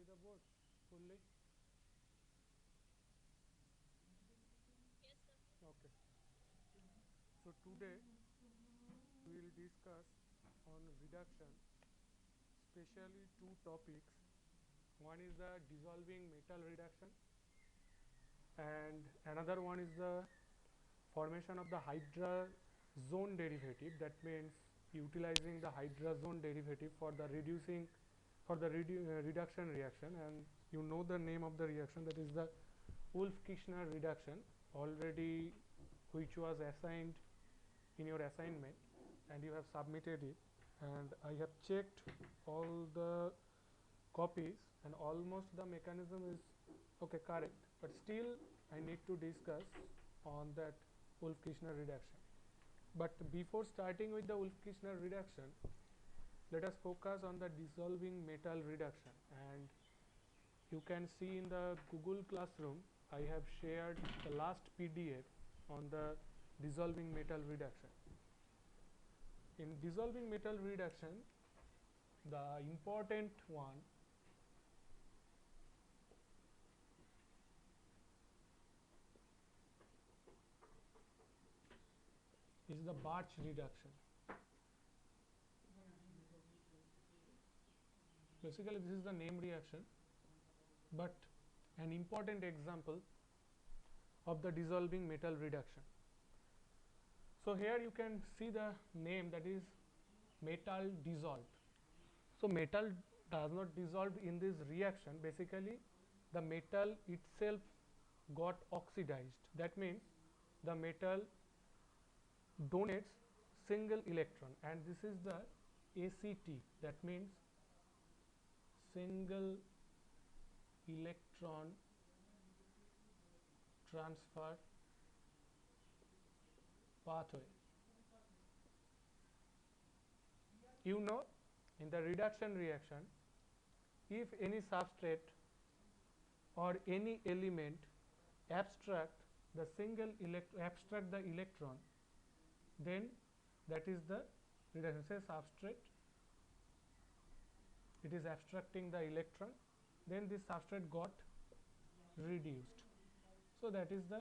see the board fully? Okay. So today we will discuss on reduction, especially two topics. One is the dissolving metal reduction and another one is the formation of the hydrazone derivative. That means utilizing the hydrazone derivative for the reduction reaction, and you know the name of the reaction, that is the Wolff-Kishner reduction, already which was assigned in your assignment and you have submitted it, and I have checked all the copies and almost the mechanism is okay, correct, but still I need to discuss on that Wolff-Kishner reduction. But before starting with the Wolff-Kishner reduction, let us focus on the dissolving metal reduction. And you can see in the Google Classroom I have shared the last PDF on the dissolving metal reduction. In dissolving metal reduction, the important one is the Birch reduction. Basically this is the name reaction, but an important example of the dissolving metal reduction. So here you can see the name, that is metal dissolved. So metal does not dissolve in this reaction. Basically the metal itself got oxidized. That means the metal donates single electron, and this is the ACT, that means single electron transfer pathway. You know, in the reduction reaction, if any substrate or any element abstract the electron, then that is the reduction. Say substrate, it is abstracting the electron, then this substrate got reduced. So that is the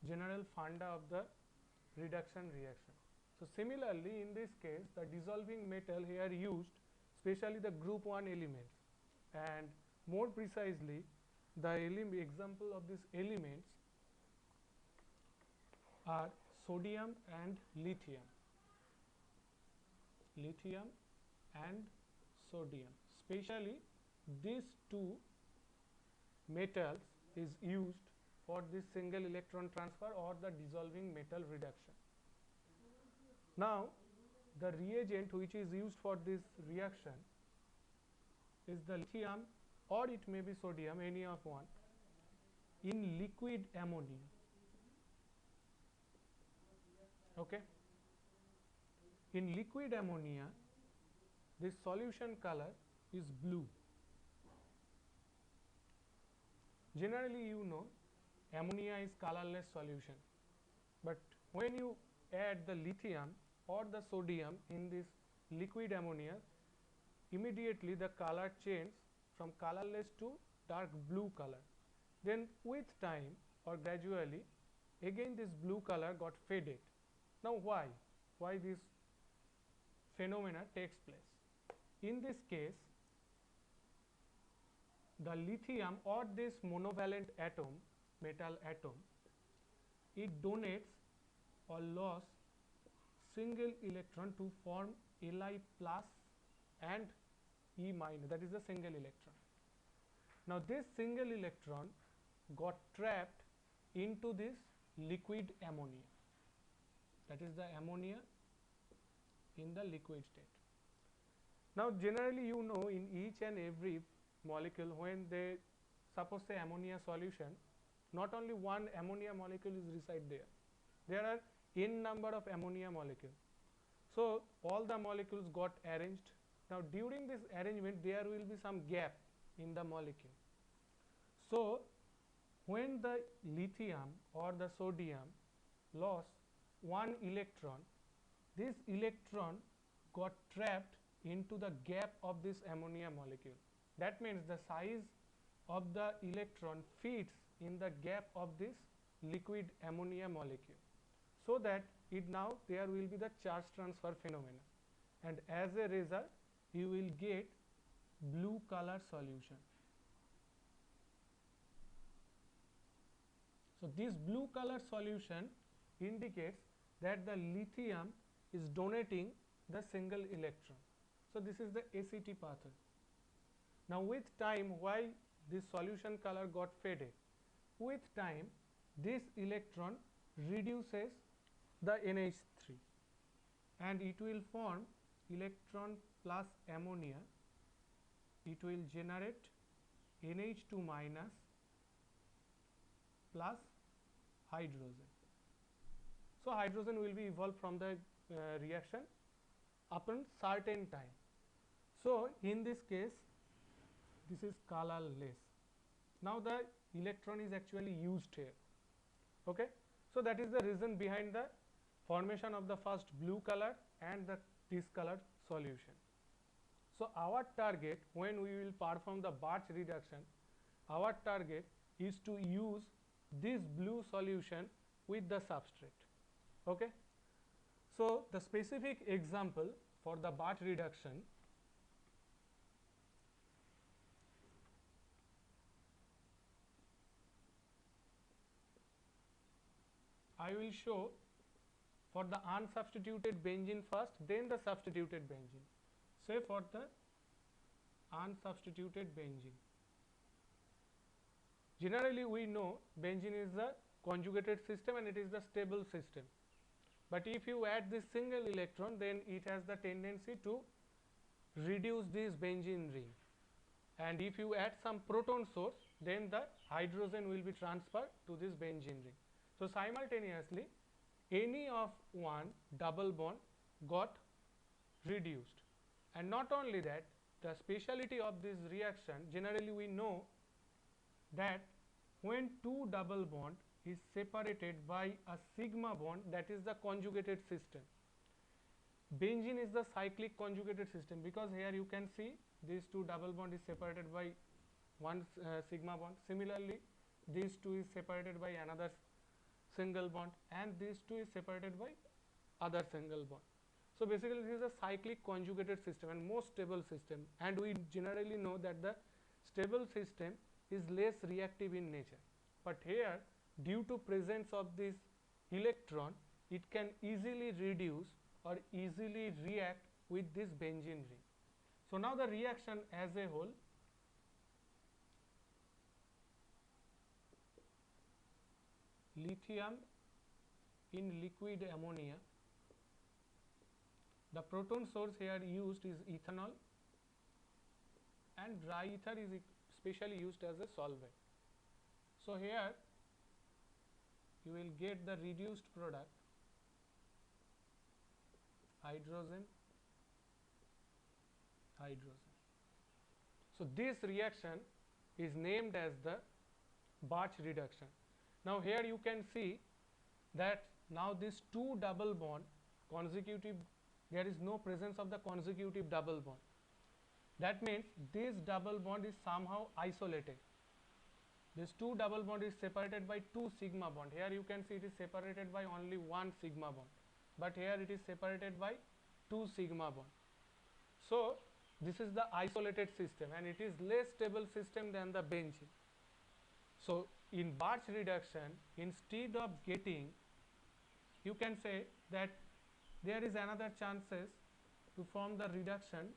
general funda of the reduction reaction. So similarly in this case, the dissolving metal here used, especially the group 1 elements, and more precisely the example of these elements are sodium and lithium. Lithium and sodium. Especially these two metals is used for this single electron transfer or the dissolving metal reduction. Now the reagent which is used for this reaction is the lithium, or it may be sodium, any of one, in liquid ammonia. Okay. In liquid ammonia, this solution color is blue. Generally you know ammonia is colorless solution, but when you add the lithium or the sodium in this liquid ammonia, immediately the color changes from colorless to dark blue color. Then with time or gradually, again this blue color got faded. Now why this phenomena takes place? In this case, the lithium or this monovalent atom, metal atom, it donates or loss single electron to form Li plus and E minus, that is the single electron. Now this single electron got trapped into this liquid ammonia, that is the ammonia in the liquid state. Now generally you know in each and every molecule, when they suppose say ammonia solution, not only one ammonia molecule is reside there, there are n number of ammonia molecules. So all the molecules got arranged. Now during this arrangement there will be some gap in the molecule. So when the lithium or the sodium lost one electron, this electron got trapped into the gap of this ammonia molecule. That means the size of the electron fits in the gap of this liquid ammonia molecule, so that it now there will be the charge transfer phenomena, and as a result you will get blue color solution. So, this blue color solution indicates that the lithium is donating the single electron. So, this is the ACT pathway. Now, with time, why this solution color got faded? With time, this electron reduces the NH3 and it will form electron plus ammonia. It will generate NH2 minus plus hydrogen. So, hydrogen will be evolved from the reaction upon certain time. So, in this case this is colorless. Now, the electron is actually used here. Okay. So, that is the reason behind the formation of the first blue color and the discolored solution. So, our target when we will perform the Birch reduction, our target is to use this blue solution with the substrate. Okay. So, the specific example for the Birch reduction, I will show for the unsubstituted benzene first, then the substituted benzene. Say for the unsubstituted benzene. Generally we know benzene is the conjugated system and it is the stable system. But if you add this single electron, then it has the tendency to reduce this benzene ring. And if you add some proton source, then the hydrogen will be transferred to this benzene ring. So, simultaneously any of one double bond got reduced, and not only that, the speciality of this reaction, generally we know that when two double bond is separated by a sigma bond, that is the conjugated system. Benzene is the cyclic conjugated system, because here you can see these two double bond is separated by one sigma bond. Similarly, these two is separated by another single bond, and these two is separated by other single bond. So, basically this is a cyclic conjugated system and most stable system, and we generally know that the stable system is less reactive in nature, but here due to presence of this electron, it can easily reduce or easily react with this benzene ring. So, now the reaction as a whole, lithium in liquid ammonia, the proton source here used is ethanol, and dry ether is specially used as a solvent. So, here you will get the reduced product hydrogen, hydrogen. So, this reaction is named as the Birch reduction. Now, here you can see that now this two double bond consecutive, there is no presence of the consecutive double bond. That means this double bond is somehow isolated. This two double bond is separated by two sigma bond. Here you can see it is separated by only one sigma bond, but here it is separated by two sigma bond. So, this is the isolated system and it is less stable system than the benzene. So, in Birch reduction, instead of getting, you can say that there is another chances to form the reduction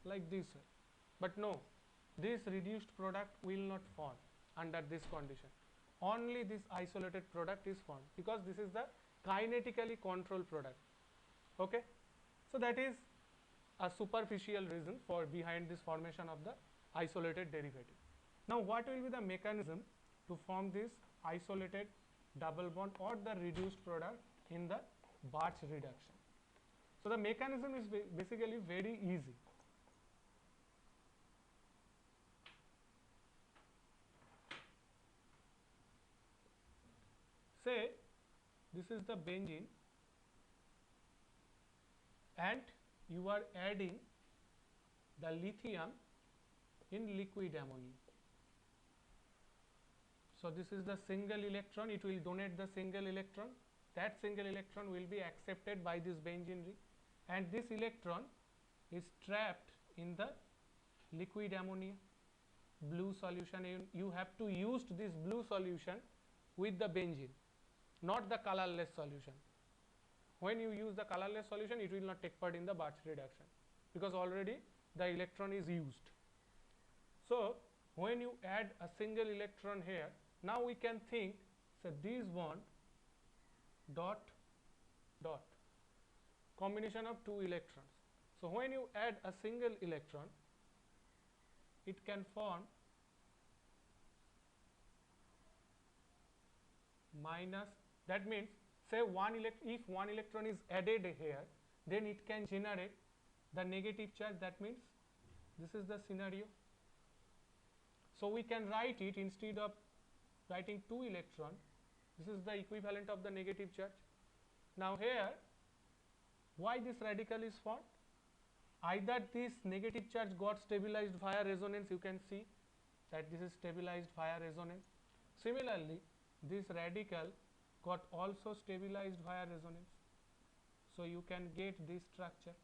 like this way, but no, this reduced product will not form under this condition. Only this isolated product is formed, because this is the kinetically controlled product. Okay. So, that is a superficial reason for behind this formation of the isolated derivative. Now, what will be the mechanism to form this isolated double bond or the reduced product in the Birch reduction? So, the mechanism is basically very easy. Say this is the benzene and you are adding the lithium in liquid ammonia. So this is the single electron, it will donate the single electron, that single electron will be accepted by this benzene ring, and this electron is trapped in the liquid ammonia blue solution. You have to use this blue solution with the benzene, not the colorless solution. When you use the colorless solution, it will not take part in the Birch reduction because already the electron is used. So when you add a single electron here, now we can think, so this bond dot dot combination of two electrons. So when you add a single electron, it can form minus, that means say if one electron is added here, then it can generate the negative charge. That means this is the scenario. So we can write it, instead of writing 2 electron, this is the equivalent of the negative charge. Now here, why this radical is formed? Either this negative charge got stabilized via resonance, you can see that this is stabilized via resonance. Similarly, this radical got also stabilized via resonance. So you can get this structure.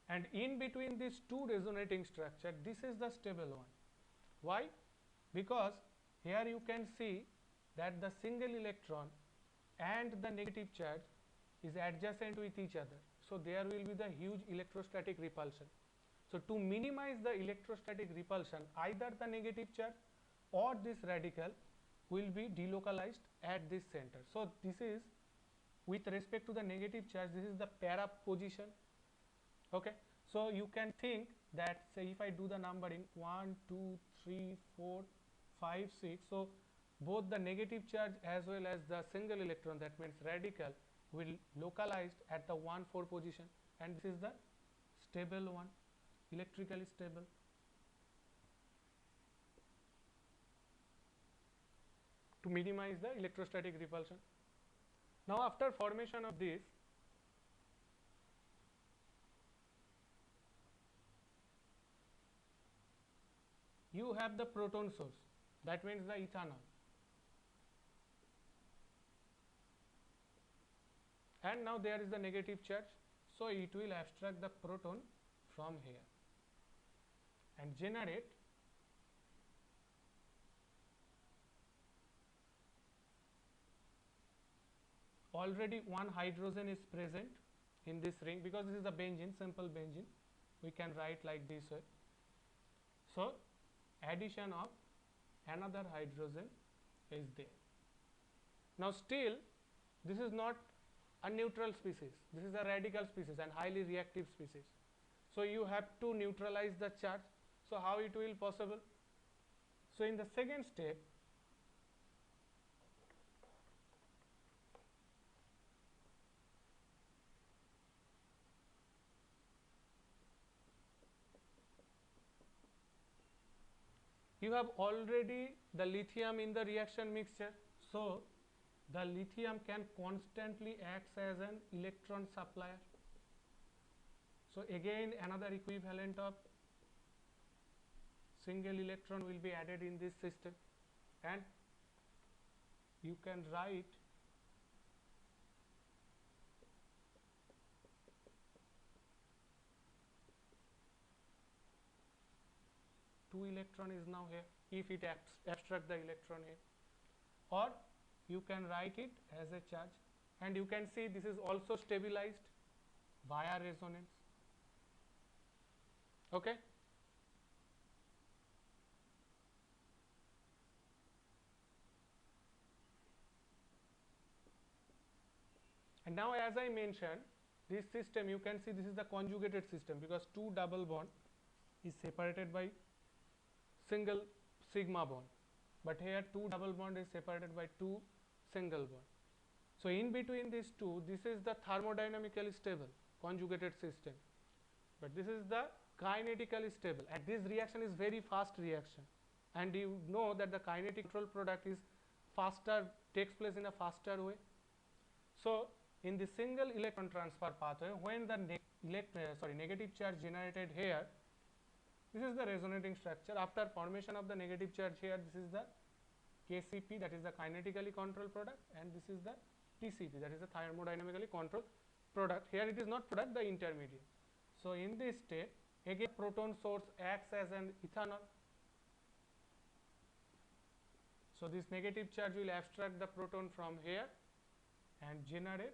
And in between these two resonating structure, this is the stable one. Why? Because here you can see that the single electron and the negative charge is adjacent with each other. So there will be the huge electrostatic repulsion. So to minimize the electrostatic repulsion, either the negative charge or this radical will be delocalized at this center. So this is with respect to the negative charge, this is the para position. Okay, so you can think that, say if I do the numbering 1, 2, 3, 4, 5, 6, so both the negative charge as well as the single electron, that means radical, will localized at the 1, 4 position, and this is the stable one, electrically stable. To minimize the electrostatic repulsion. Now after formation of this, you have the proton source, that means the ethanol, and now there is the negative charge, so it will abstract the proton from here and generate already one hydrogen is present in this ring, because this is the benzene, simple benzene, we can write like this way. So addition of another hydrogen is there. Now still this is not a neutral species, this is a radical species and highly reactive species. So you have to neutralize the charge. So how it will possible? So in the second step, you have already the lithium in the reaction mixture. So the lithium can constantly act as an electron supplier. So again another equivalent of single electron will be added in this system, and you can write two electron is now here if it abstract the electron here, or you can write it as a charge, and you can see this is also stabilized via resonance. Okay. And now as I mentioned, this system you can see this is the conjugated system, because two double bond is separated by single sigma bond, but here two double bond is separated by two single bond. So in between these two, this is the thermodynamically stable conjugated system, but this is the kinetically stable, and this reaction is very fast reaction, and you know that the kinetic control product is faster, takes place in a faster way. So in the single electron transfer pathway when the negative charge generated here, this is the resonating structure. After formation of the negative charge here, this is the KCP, that is the kinetically controlled product, and this is the TCP, that is the thermodynamically controlled product. Here it is not product, the intermediate. So in this state, again proton source acts as an ethanol. So this negative charge will abstract the proton from here and generate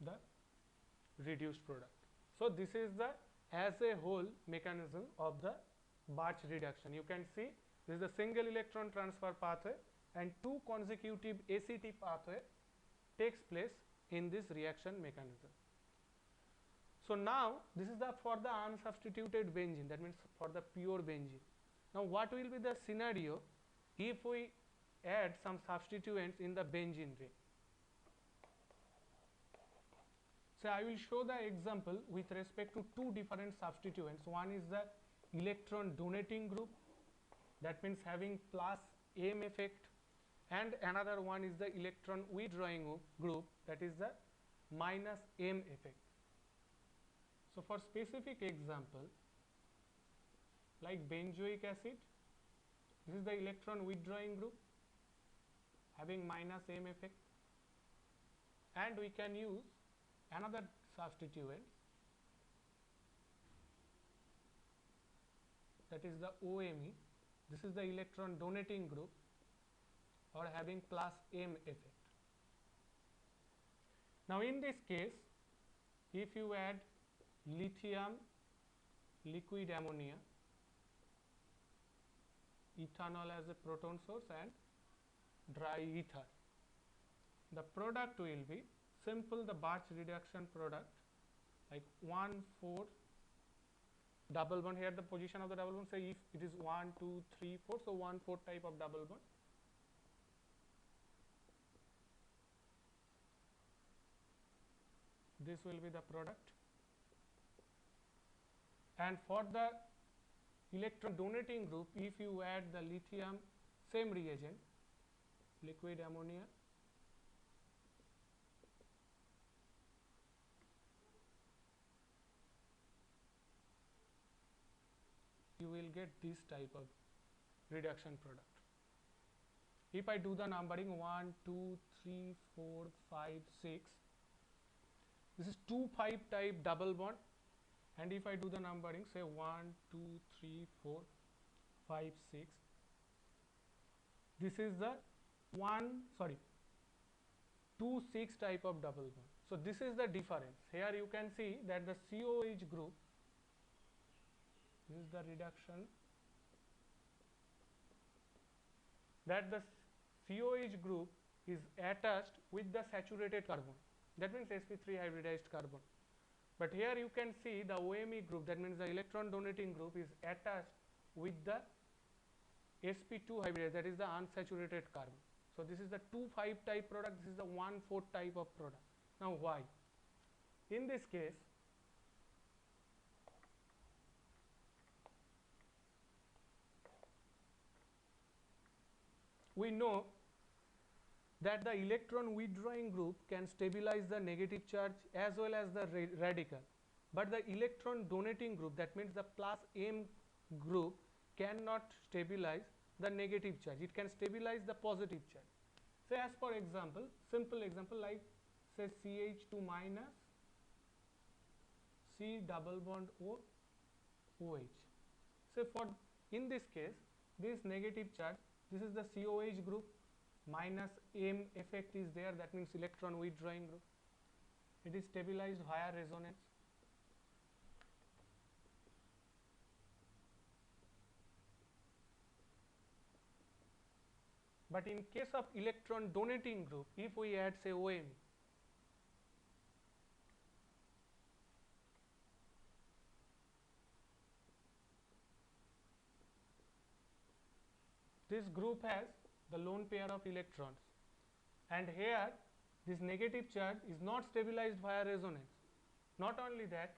the reduced product. So this is the as a whole mechanism of the Birch reduction. You can see this is the single electron transfer pathway and two consecutive ACT pathway takes place in this reaction mechanism. So now this is the for the unsubstituted benzene, that means for the pure benzene. Now what will be the scenario if we add some substituents in the benzene ring? So I will show the example with respect to two different substituents. One is the electron donating group, that means having plus M effect, and another one is the electron withdrawing group, that is the minus M effect. So for specific example, like benzoic acid, this is the electron withdrawing group having minus M effect, and we can use another substituent, that is the OMe. This is the electron donating group or having plus M effect. Now in this case, if you add lithium, liquid ammonia, ethanol as a proton source and dry ether, the product will be simple, the Birch reduction product, like 1,4 double bond. Here the position of the double bond, say if it is 1, 2, 3, 4, so 1,4 type of double bond. This will be the product. And for the electron donating group, if you add the lithium, same reagent, liquid ammonia, you will get this type of reduction product. If I do the numbering 1, 2, 3, 4, 5, 6, this is 2,5 type double bond, and if I do the numbering, say 1, 2, 3, 4, 5, 6, this is the 2, 6 type of double bond. So this is the difference. Here you can see that the COH group, this is the reduction, that the COH group is attached with the saturated carbon, that means sp3 hybridized carbon. But here you can see the OMe group, that means the electron donating group, is attached with the sp2 hybridized, that is the unsaturated carbon. So this is the 2,5 type product, this is the 1,4 type of product. Now why? In this case, we know that the electron withdrawing group can stabilize the negative charge as well as the radical, but the electron donating group, that means the plus M group, cannot stabilize the negative charge. It can stabilize the positive charge. Say as for example, simple example like say CH2 minus C double bond O OH. Say for in this case, this negative charge, this is the COH group, minus M effect is there, that means electron withdrawing group. It is stabilized via resonance. But in case of electron donating group, if we add say OM, this group has the lone pair of electrons, and here this negative charge is not stabilized via resonance. Not only that,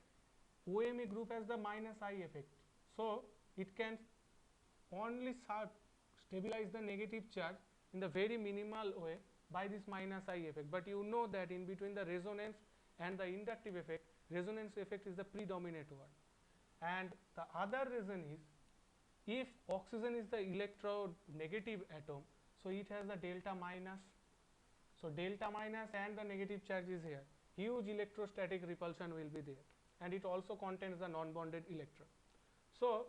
OMe group has the minus I effect, so it can only stabilize the negative charge in the very minimal way by this minus I effect. But you know that in between the resonance and the inductive effect, resonance effect is the predominant one. And the other reason is, if oxygen is the electronegative atom, so it has the delta minus. So delta minus and the negative charge is here. Huge electrostatic repulsion will be there, and it also contains the non-bonded electron. So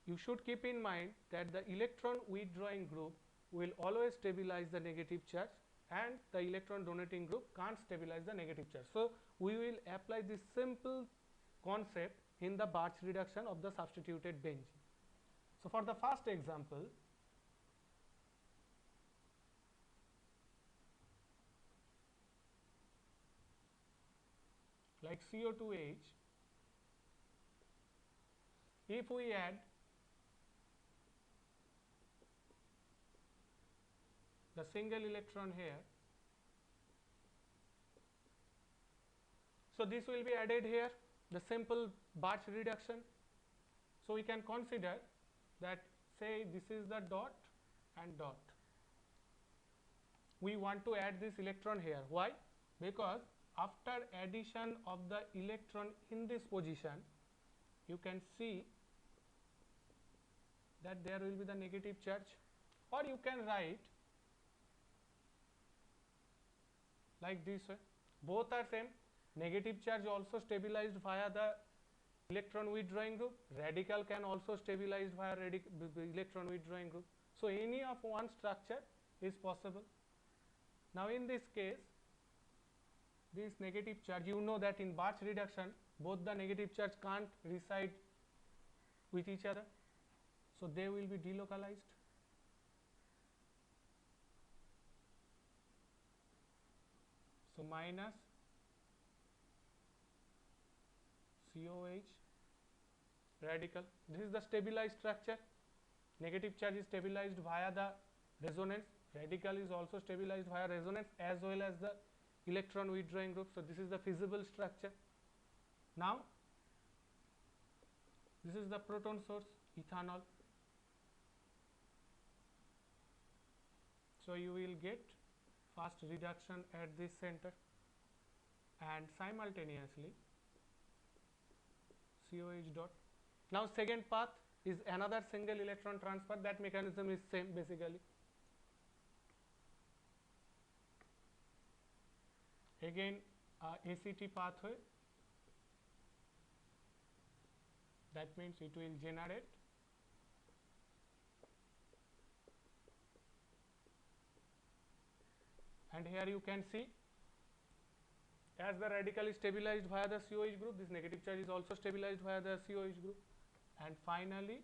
you should keep in mind that the electron withdrawing group will always stabilize the negative charge, and the electron donating group can't stabilize the negative charge. So we will apply this simple concept in the Birch reduction of the substituted benzene. So for the first example, like CO2H, if we add the single electron here, so this will be added here, the simple Birch reduction. So we can consider that, say this is the dot and dot. We want to add this electron here. Why? Because after addition of the electron in this position, you can see that there will be the negative charge, or you can write like this way. Both are same. Negative charge also stabilized via the electron withdrawing group. Radical can also stabilize via electron withdrawing group. So any of one structure is possible. Now in this case, this negative charge, you know that in Birch reduction both the negative charge can't reside with each other, so they will be delocalized. So minus COH radical, this is the stabilized structure. Negative charge is stabilized via the resonance, radical is also stabilized via resonance as well as the electron withdrawing group. So this is the feasible structure. Now this is the proton source, ethanol. So you will get fast reduction at this center, and simultaneously COH dot. Now second path is another single electron transfer. That mechanism is same basically. Again ACT pathway, that means it will generate and here you can see, as the radical is stabilized via the COH group, this negative charge is also stabilized via the COH group, and finally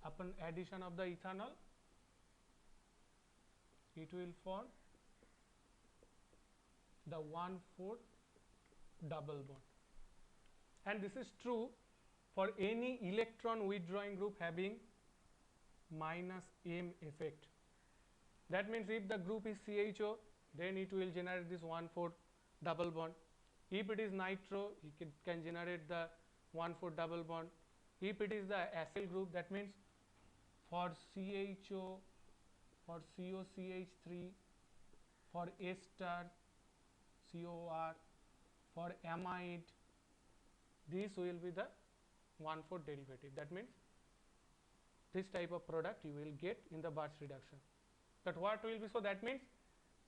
upon addition of the ethanol it will form the 1,4 double bond, and this is true for any electron withdrawing group having minus M effect. That means if the group is CHO, then it will generate this 1,4 double bond. If it is nitro, it can generate the 1,4 double bond. If it is the acyl group, that means for CHO, for COCH3, for ester, COR, for amide, this will be the 1,4 derivative. That means this type of product you will get in the Birch reduction. But what will be, so that means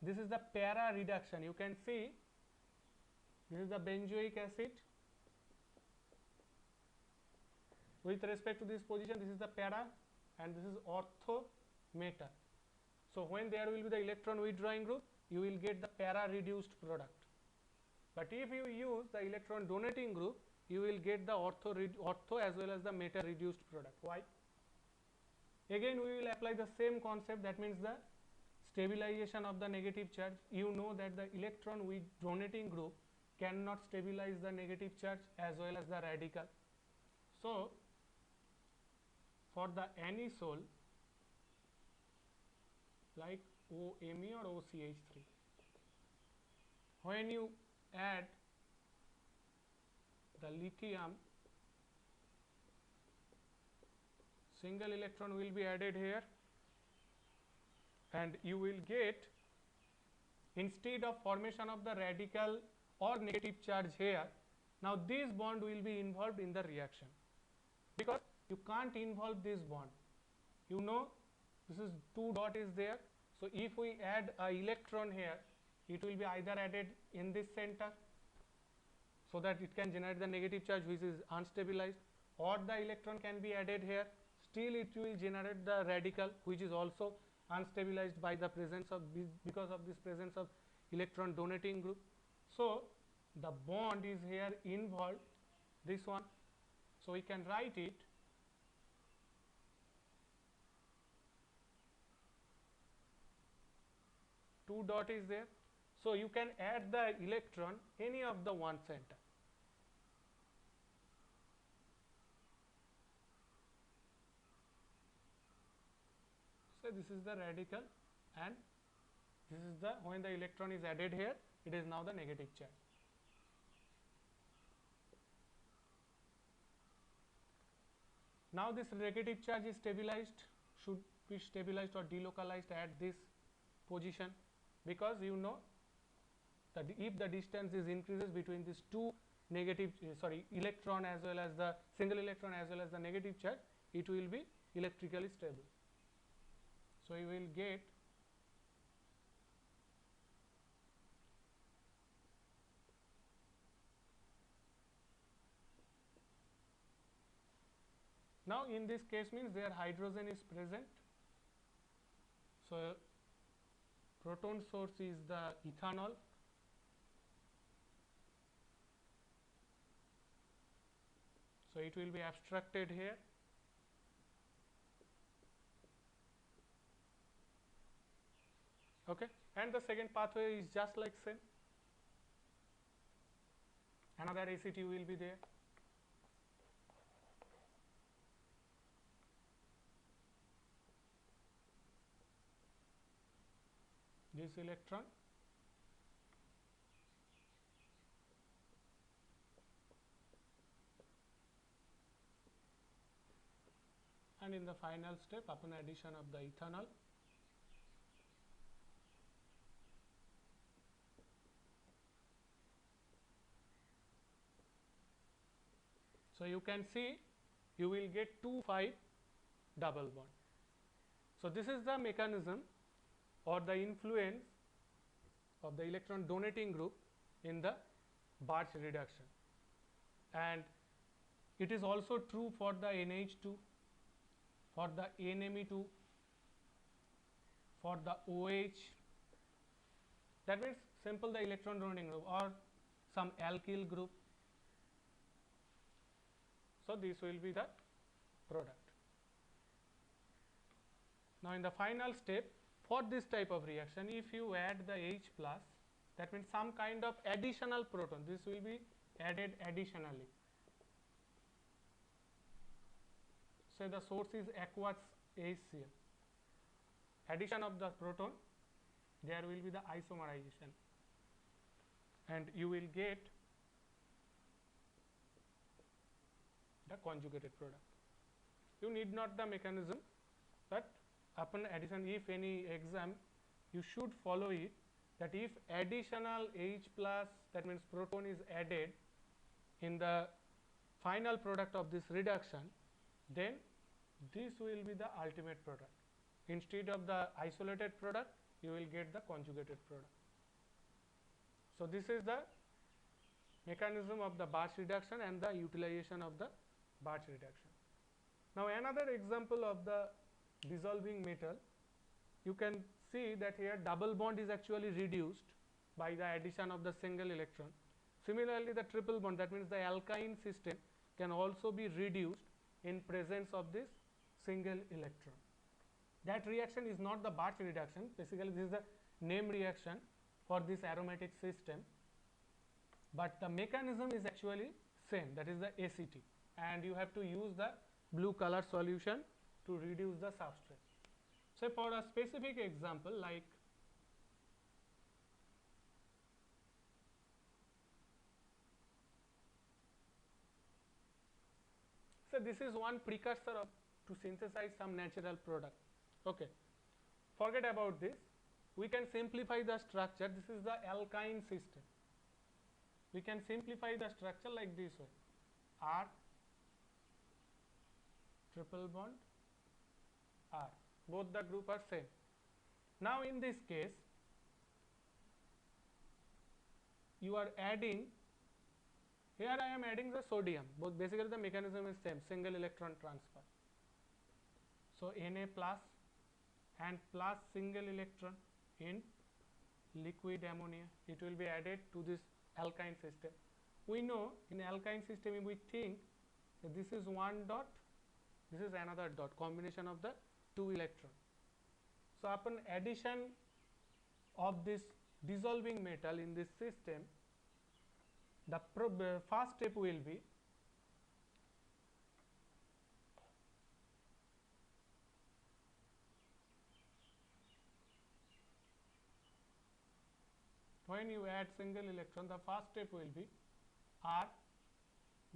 this is the para reduction. You can see this is the benzoic acid with respect to this position, this is the para and this is ortho meta. So when there will be the electron withdrawing group, you will get the para reduced product. But if you use the electron donating group, you will get the ortho as well as the meta reduced product. Why? Again we will apply the same concept, that means the stabilization of the negative charge. You know that the electron with donating group cannot stabilize the negative charge as well as the radical. So for the anisole like OMe or OCH3, when you add the lithium single electron will be added here, and you will get, instead of formation of the radical or negative charge here, now this bond will be involved in the reaction, because you can't involve this bond. You know, this is 2 dot is there. So, if we add a electron here, it will be either added in this center, so that it can generate the negative charge which is unstabilized, or the electron can be added here, still it will generate the radical which is also unstabilized by the presence of this, because of this presence of electron donating group. So, the bond is here involved, this one. So, we can write it two dot is there. So, you can add the electron any of the one center. So, this is the radical, and this is the, when the electron is added here, it is now the negative charge. Now, this negative charge is stabilized, should be stabilized or delocalized at this position, because you know that if the distance is increases between these two negative electron as well as the single electron as well as the negative charge, it will be electrically stable. So, you will get now, in this case means their hydrogen is present. So, proton source is the ethanol, so it will be abstracted here. Okay. And the second pathway is just like same, another ACT will be there. This electron and in the final step, upon addition of the ethanol, so you can see you will get 2,5 double bond. So, this is the mechanism or the influence of the electron donating group in the Birch reduction, and it is also true for the NH2, for the NMe2, for the OH, that means simple the electron donating group or some alkyl group. So, this will be the product. Now, in the final step, for this type of reaction, if you add the H plus, that means some kind of additional proton, this will be added additionally. Say the source is aqueous HCl, addition of the proton, there will be the isomerization, and you will get the conjugated product. You need not the mechanism, but upon addition, if any exam, you should follow it, that if additional H plus, that means proton is added in the final product of this reduction, then this will be the ultimate product. Instead of the isolated product, you will get the conjugated product. So, this is the mechanism of the Birch reduction and the utilization of the Birch reduction. Now, another example of the dissolving metal, you can see that here double bond is actually reduced by the addition of the single electron. Similarly, the triple bond, that means the alkyne system, can also be reduced in presence of this single electron. That reaction is not the Birch reduction, basically this is the name reaction for this aromatic system, but the mechanism is actually same, that is the ACT, and you have to use the blue color solution to reduce the substrate. So, for a specific example, like so this is one precursor of to synthesize some natural product. Okay, forget about this. We can simplify the structure. This is the alkyne system. We can simplify the structure like this way: R triple bond R. Both the group are same. Now in this case, you are adding, here I am adding the sodium, both basically the mechanism is same, single electron transfer. So Na plus and plus single electron in liquid ammonia, it will be added to this alkyne system. We know in alkyne system we think that this is one dot, this is another dot, combination of the two electron. So upon addition of this dissolving metal in this system, the first step will be when you add single electron, the first step will be R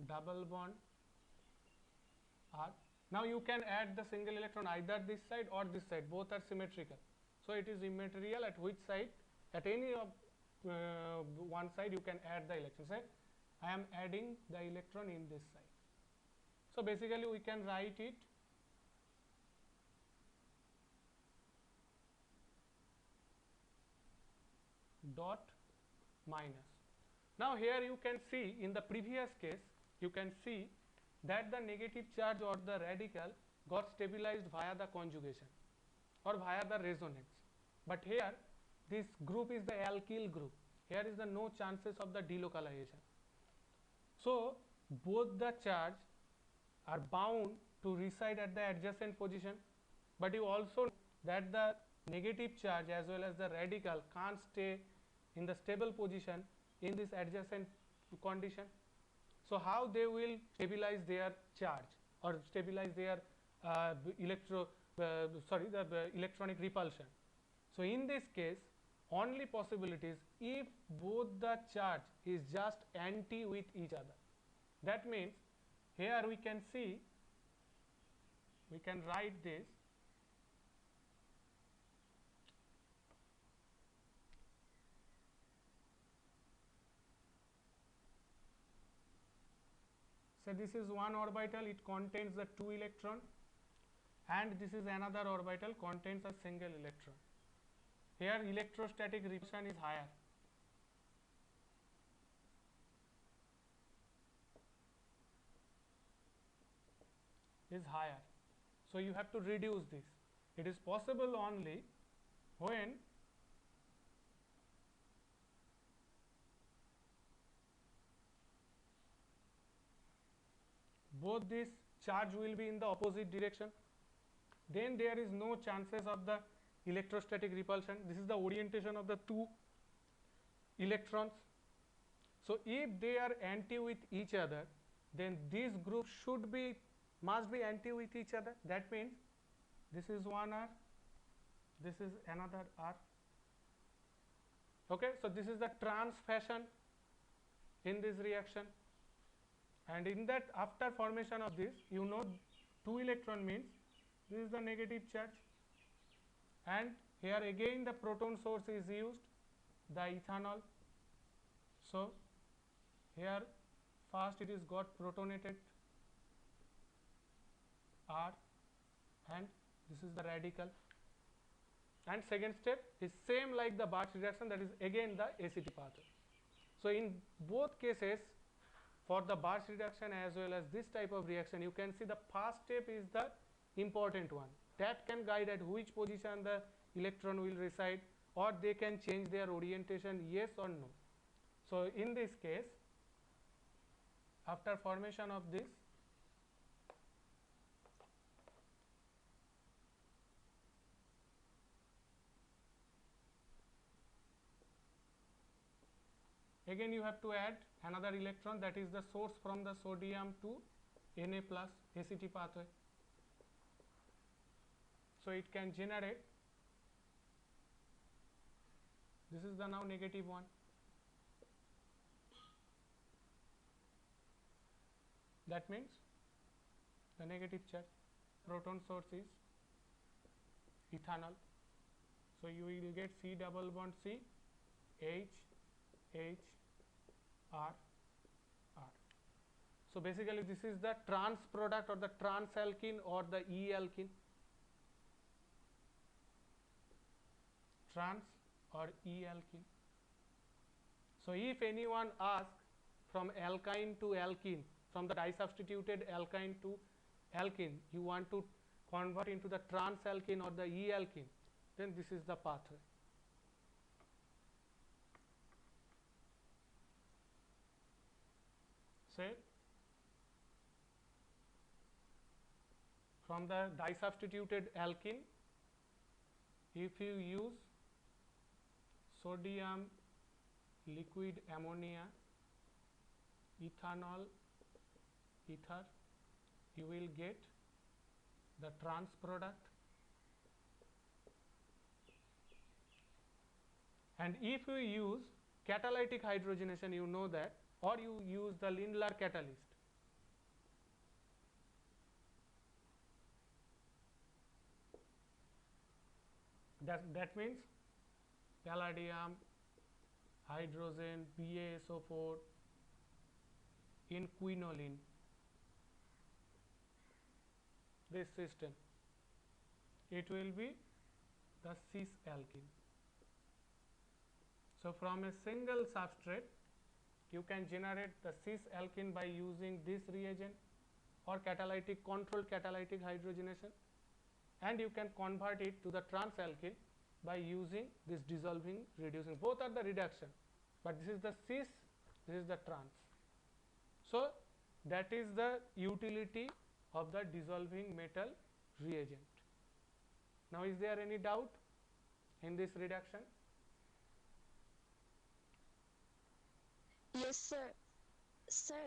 double bond R. Now you can add the single electron either this side or this side, both are symmetrical. So it is immaterial at which side, at any of one side you can add the electron. Say I am adding the electron in this side. So basically we can write it dot minus. Now here you can see in the previous case, you can see that the negative charge or the radical got stabilized via the conjugation or via the resonance. But here this group is the alkyl group. Here is the no chances of the delocalization. So both the charge are bound to reside at the adjacent position, but you also know that the negative charge as well as the radical can't stay in the stable position in this adjacent condition. So how they will stabilize their charge or stabilize their electronic repulsion? So in this case, only possibility is if both the charge is just anti with each other. That means here we can see, we can write this so this is one orbital, it contains the 2 electron, and this is another orbital contains a single electron. Here electrostatic repulsion is higher. So you have to reduce this. It is possible only when both this charge will be in the opposite direction. Then there is no chances of the electrostatic repulsion. This is the orientation of the 2 electrons. So if they are anti with each other, then this group must be anti with each other. That means this is one R, this is another R. Okay, so this is the trans fashion in this reaction, and in that after formation of this, you know 2 electron means this is the negative charge, and here again the proton source is used, the ethanol. So here first it is got protonated R, and this is the radical, and second step is same like the Birch reduction, that is again the ACT pathway. So in both cases, for the Birch reduction as well as this type of reaction, you can see the first step is the important one, that can guide at which position the electron will reside, or they can change their orientation, yes or no. So in this case, after formation of this, again you have to add another electron, that is the source from the sodium to Na plus ACT pathway. So it can generate, this is the now negative one. That means the negative charge. proton source is ethanol. So you will get C double bond C, H, H, R, R. So basically this is the trans product or the trans alkene or the E-alkene. Trans or E-alkene. So if anyone asks from alkyne to alkene, from the disubstituted alkyne to alkene, you want to convert into the trans alkene or the E-alkene, then this is the pathway. Say from the disubstituted alkene, if you use sodium liquid ammonia, ethanol, ether, you will get the trans product. And if you use catalytic hydrogenation, you know that, or you use the Lindlar catalyst, that means palladium, hydrogen, BaSO4 in quinoline, this system, it will be the cis alkene. So from a single substrate you can generate the cis alkene by using this reagent or catalytic controlled catalytic hydrogenation, and you can convert it to the trans alkene by using this dissolving reducing. Both are the reduction, but this is the cis, this is the trans. So that is the utility of the dissolving metal reagent. Now is there any doubt in this reduction? Yes, sir. Sir,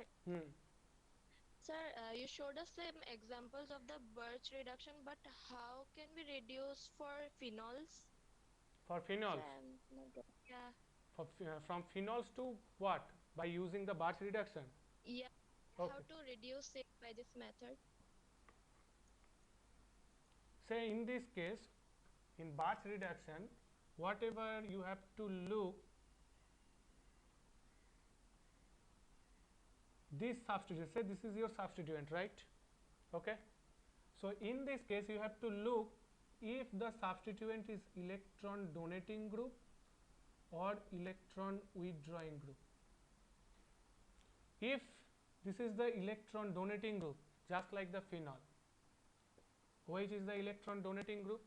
you showed us some examples of the Birch reduction, but how can we reduce for phenols? For phenols? Yeah. From phenols to what? By using the Birch reduction? Yeah. Okay. How to reduce it by this method? Say in this case, in Birch reduction, whatever you have to look, this substituent, say this is your substituent, right? Okay. So in this case you have to look if the substituent is electron donating group or electron withdrawing group. If this is the electron donating group, just like the phenol, which is the electron donating group?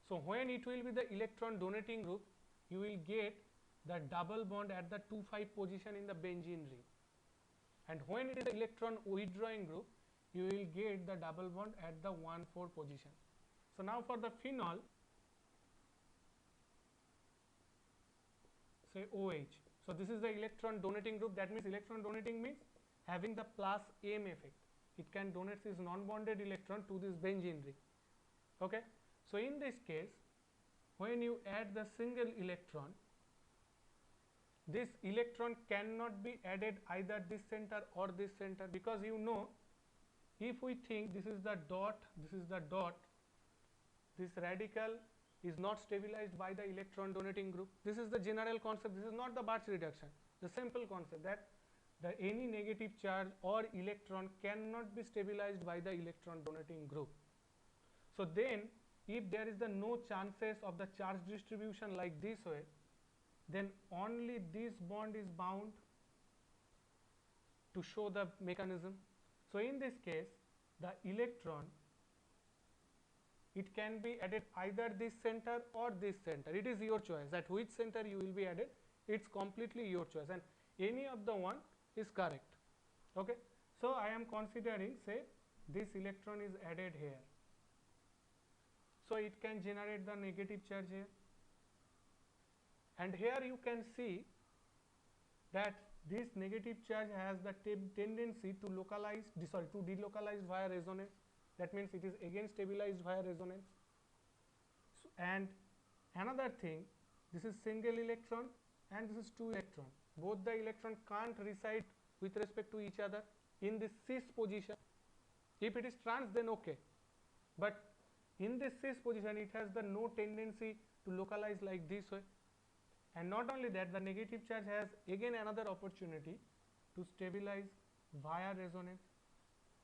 So when it will be the electron donating group, you will get the double bond at the 2,5 position in the benzene ring, and when it is the electron withdrawing group, you will get the double bond at the 1,4 position. So now for the phenol, say OH. So this is the electron donating group. That means electron donating means having the plus M effect. It can donate this non-bonded electron to this benzene ring. Okay. So in this case, when you add the single electron, this electron cannot be added either this center or this center, because you know, if we think this is the dot, this is the dot, this radical is not stabilized by the electron donating group. This is the general concept. This is not the Birch reduction. The simple concept that any negative charge or electron cannot be stabilized by the electron donating group. So then if there is the no chances of the charge distribution like this way, then only this bond is bound to show the mechanism. So in this case, the electron, it can be added either this center or this center. It is your choice at which center you will be added. It's completely your choice, and any of the one is correct. Okay. So I am considering, say, this electron is added here. So it can generate the negative charge here. And here you can see that this negative charge has the tendency to localize, to delocalize via resonance. That means it is again stabilized via resonance. So, and another thing, this is single electron and this is two electron. Both the electron can't reside with respect to each other in this cis position. If it is trans, then okay. but in this cis position it has the no tendency to localize like this way. And not only that, the negative charge has again another opportunity to stabilize via resonance.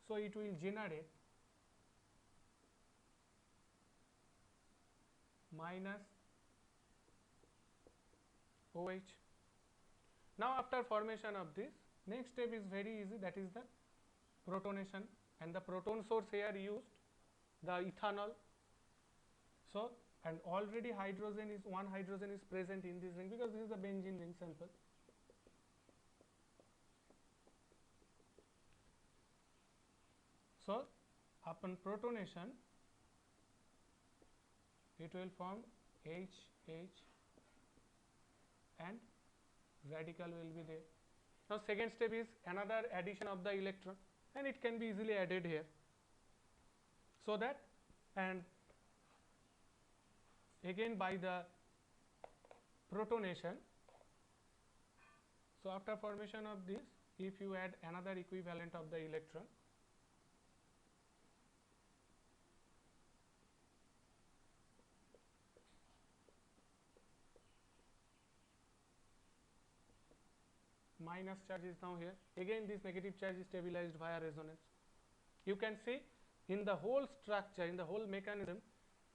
So it will generate minus OH. Now after formation of this, next step is very easy, that is the protonation, and the proton source here used the ethanol. So and already one hydrogen is present in this ring because this is the benzene ring sample. So upon protonation it will form H and radical will be there. Now second step is another addition of the electron, and it can be easily added here. So that, and again by the protonation, so after formation of this, if you add another equivalent of the electron, minus charge is now here, again this negative charge is stabilized via resonance. You can see in the whole structure, in the whole mechanism,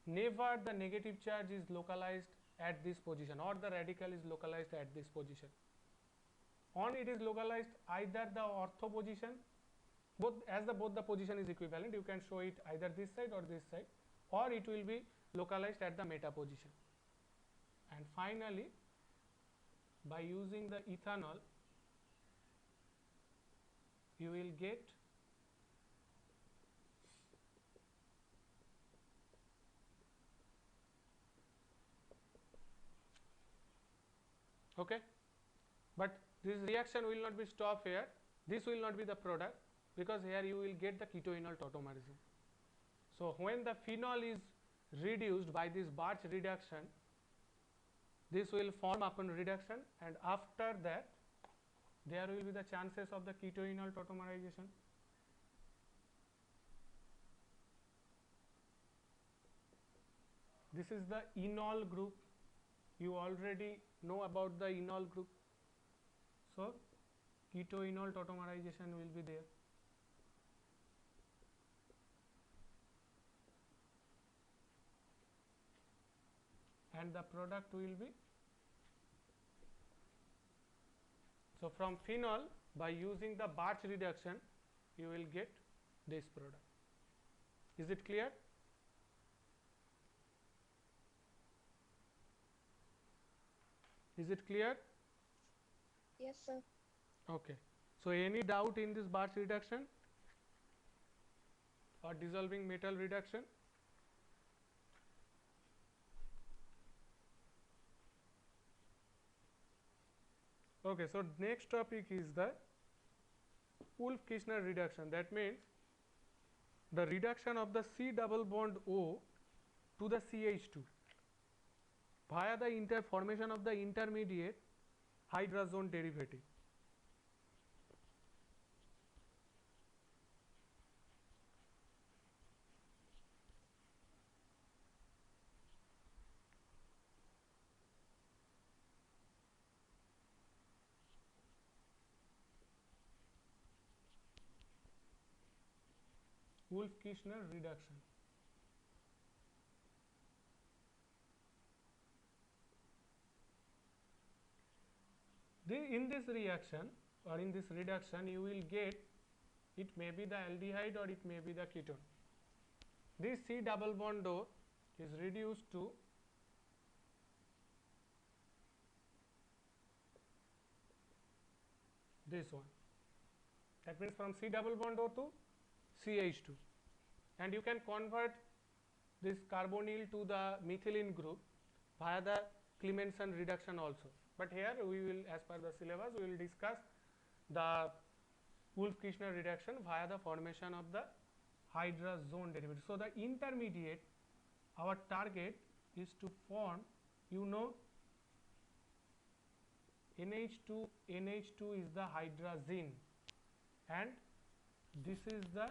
never the negative charge is localized at this position or the radical is localized at this position. On it is localized either the ortho position, both the position is equivalent, you can show it either this side or this side, or it will be localized at the meta position. And finally, by using the ethanol, you will get okay, but this reaction will not be stopped here, this will not be the product, because here you will get the ketoenol tautomerism. So when the phenol is reduced by this Birch reduction, this will form upon reduction, and after that there will be the chances of the ketoenol tautomerization. This is the enol group, you already know about the enol group. So ketoenol tautomerization will be there. And the product will be, so from phenol, by using the Birch reduction, you will get this product. Is it clear? Is it clear? Yes, sir. Okay. So any doubt in this Birch reduction or dissolving metal reduction? Okay, so next topic is the Wolff-Kishner reduction. That means the reduction of the C double bond O to the CH2 via the formation of the intermediate hydrazone derivative. Wolff-Kishner reduction. In this reaction or in this reduction, you will get, it may be the aldehyde or it may be the ketone. This C double bond O is reduced to this one. That means from C double bond O to CH2, and you can convert this carbonyl to the methylene group via the Clemenson reduction also. But here we will, as per the syllabus, we will discuss the Wolff-Kishner reduction via the formation of the hydrazone derivative. So the intermediate, our target is to form, you know, NH2 is the hydrazine and this is the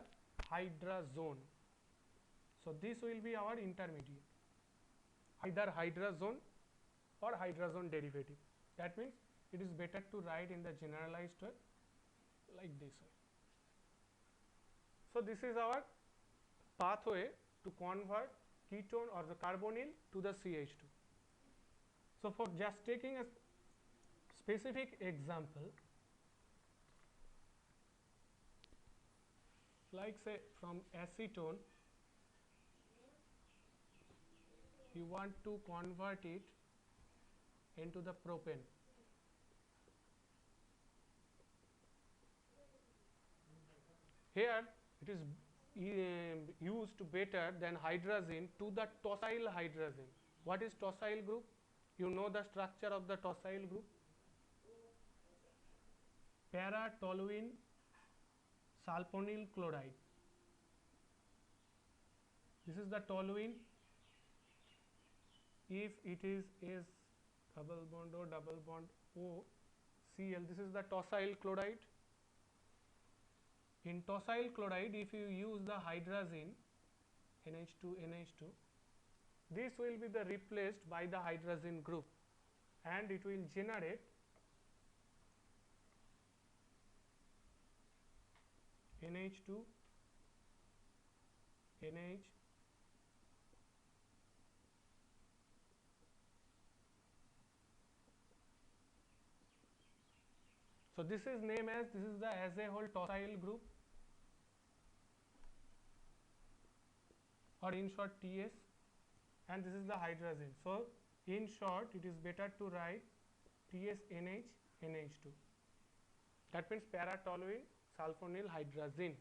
hydrazone. So this will be our intermediate, either hydrazone or hydrazone derivative. That means it is better to write in the generalized way like this way. So this is our pathway to convert ketone or the carbonyl to the CH2. So for just taking a specific example, like say from acetone, you want to convert it into the propane. Here it is used better than hydrazine to the tosyl hydrazine. What is tosyl group? You know the structure of the tosyl group. Para-toluene sulfonyl chloride. This is the toluene. If it is S double bond O double bond O Cl, this is the tosyl chloride. In tosyl chloride, if you use the hydrazine NH2 NH2, this will be the replaced by the hydrazine group, and it will generate NH2 NH. So this is named as, this is the as a whole tosyl group, or in short TS, and this is the hydrazine. So in short, it is better to write TSNH NH2. That means para-toluene sulfonyl hydrazine.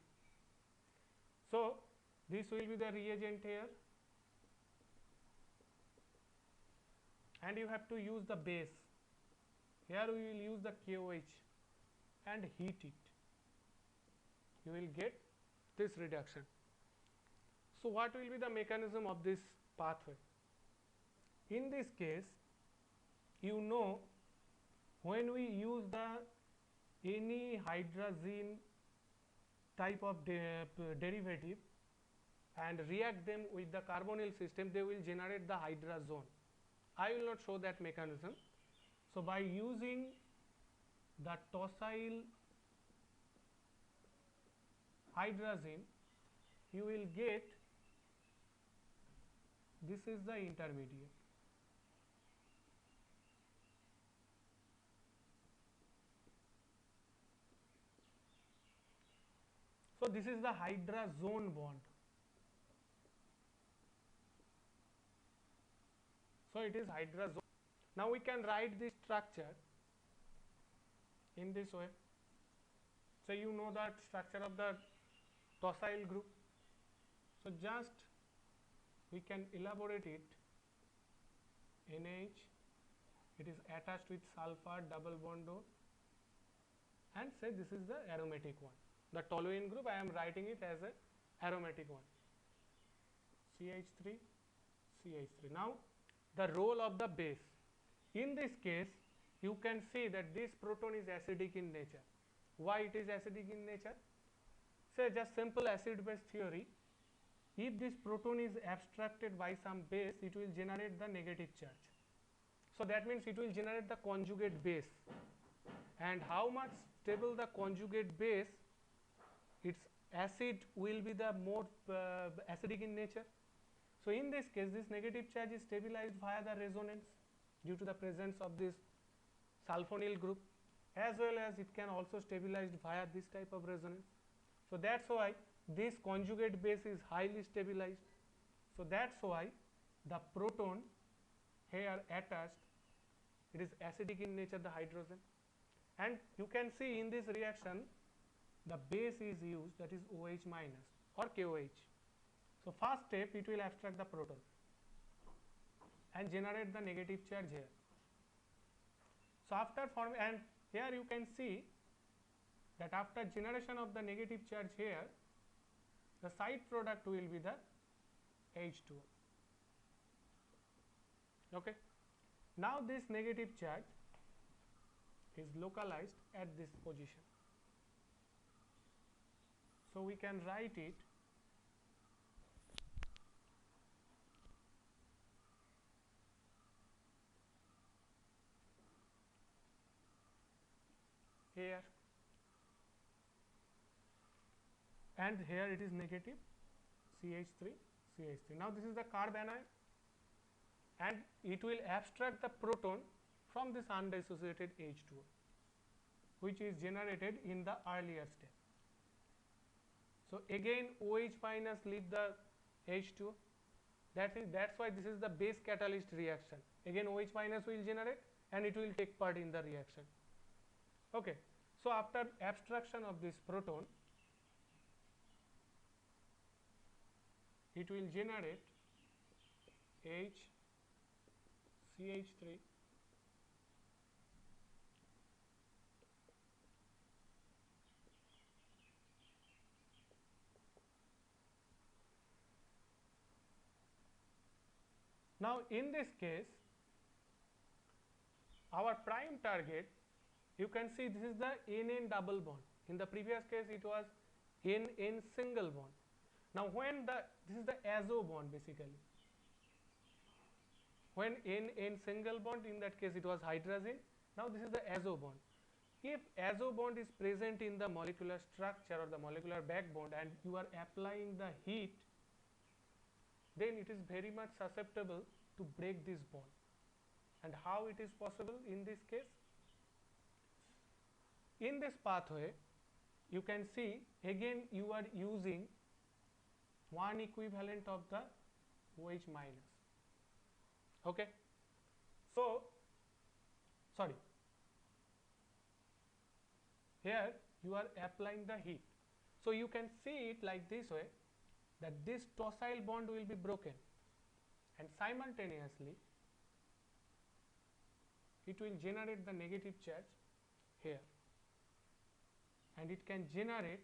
So this will be the reagent here, and you have to use the base. Here we will use the KOH and heat it. You will get this reduction. So what will be the mechanism of this pathway? In this case, you know, when we use the any hydrazine type of derivative and react them with the carbonyl system, they will generate the hydrazone. I will not show that mechanism. So by using the tosyl hydrazine, you will get, this is the intermediate. So this is the hydrazone bond. So it is hydrazone. Now we can write this structure in this way. So you know that structure of the tosyl group. So just we can elaborate it. NH, it is attached with sulfur double bond O, and say this is the aromatic one. The toluene group, I am writing it as a aromatic one. CH3, CH3. Now the role of the base. In this case, you can see that this proton is acidic in nature. Why it is acidic in nature? Say just simple acid-base theory. If this proton is abstracted by some base, it will generate the negative charge. So that means it will generate the conjugate base. And how much stable the conjugate base, its acid will be the more acidic in nature. So in this case, this negative charge is stabilized via the resonance due to the presence of this sulfonyl group, as well as it can also stabilize via this type of resonance. So that's why this conjugate base is highly stabilized. So that's why the proton here attached, it is acidic in nature, the hydrogen. And you can see in this reaction, the base is used, that is OH minus or KOH. So first step, it will abstract the proton and generate the negative charge here. So after forming, and here you can see that after generation of the negative charge here, the side product will be the H2O. Okay. Now this negative charge is localized at this position. So we can write it here, and here it is negative CH3 CH3. Now this is the carbanion, and it will abstract the proton from this undissociated H2O, which is generated in the earlier step. So again OH minus leave the H2O. That's why this is the base catalyst reaction. Again OH minus will generate and it will take part in the reaction. Okay. So after abstraction of this proton, it will generate HCH3 Now in this case, our prime target, you can see this is the NN double bond. In the previous case it was NN single bond. Now when this is the azo bond basically. When NN single bond, in that case it was hydrazine. Now this is the azo bond. If azo bond is present in the molecular structure or the molecular backbone and you are applying the heat, then it is very much susceptible to break this bond. And how it is possible in this case? In this pathway, you can see again you are using one equivalent of the OH minus. Okay. So, sorry, here you are applying the heat. So you can see it like this way, that this tosyl bond will be broken, and simultaneously it will generate the negative charge here, and it can generate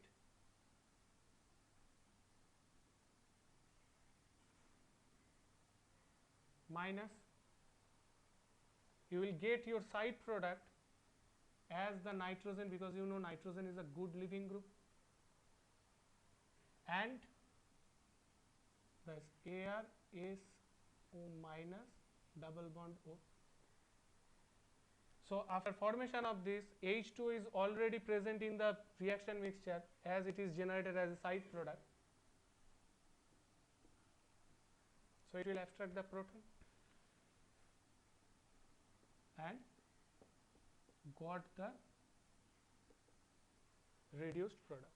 minus. You will get your side product as the nitrogen, because you know nitrogen is a good leaving group, and thus ArSO minus double bond O. So after formation of this, H2 is already present in the reaction mixture as it is generated as a side product. So it will abstract the proton and got the reduced product.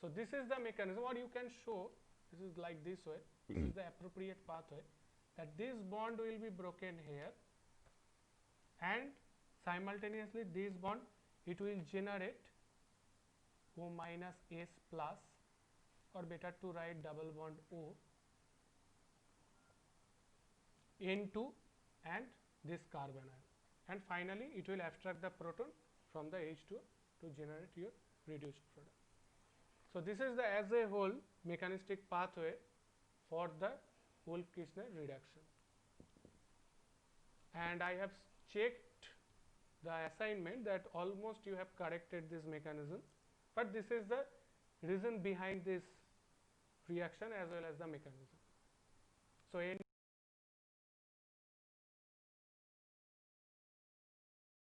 So this is the mechanism, or you can show this is like this way. This is the appropriate pathway, that this bond will be broken here, and simultaneously this bond, it will generate O minus S plus, or better to write double bond O, N2 and this carbanion, and finally it will abstract the proton from the H2 to generate your reduced product. So this is the as a whole mechanistic pathway for the Wolff-Kishner reduction, and I have checked the assignment that almost you have corrected this mechanism, but this is the reason behind this reaction as well as the mechanism. So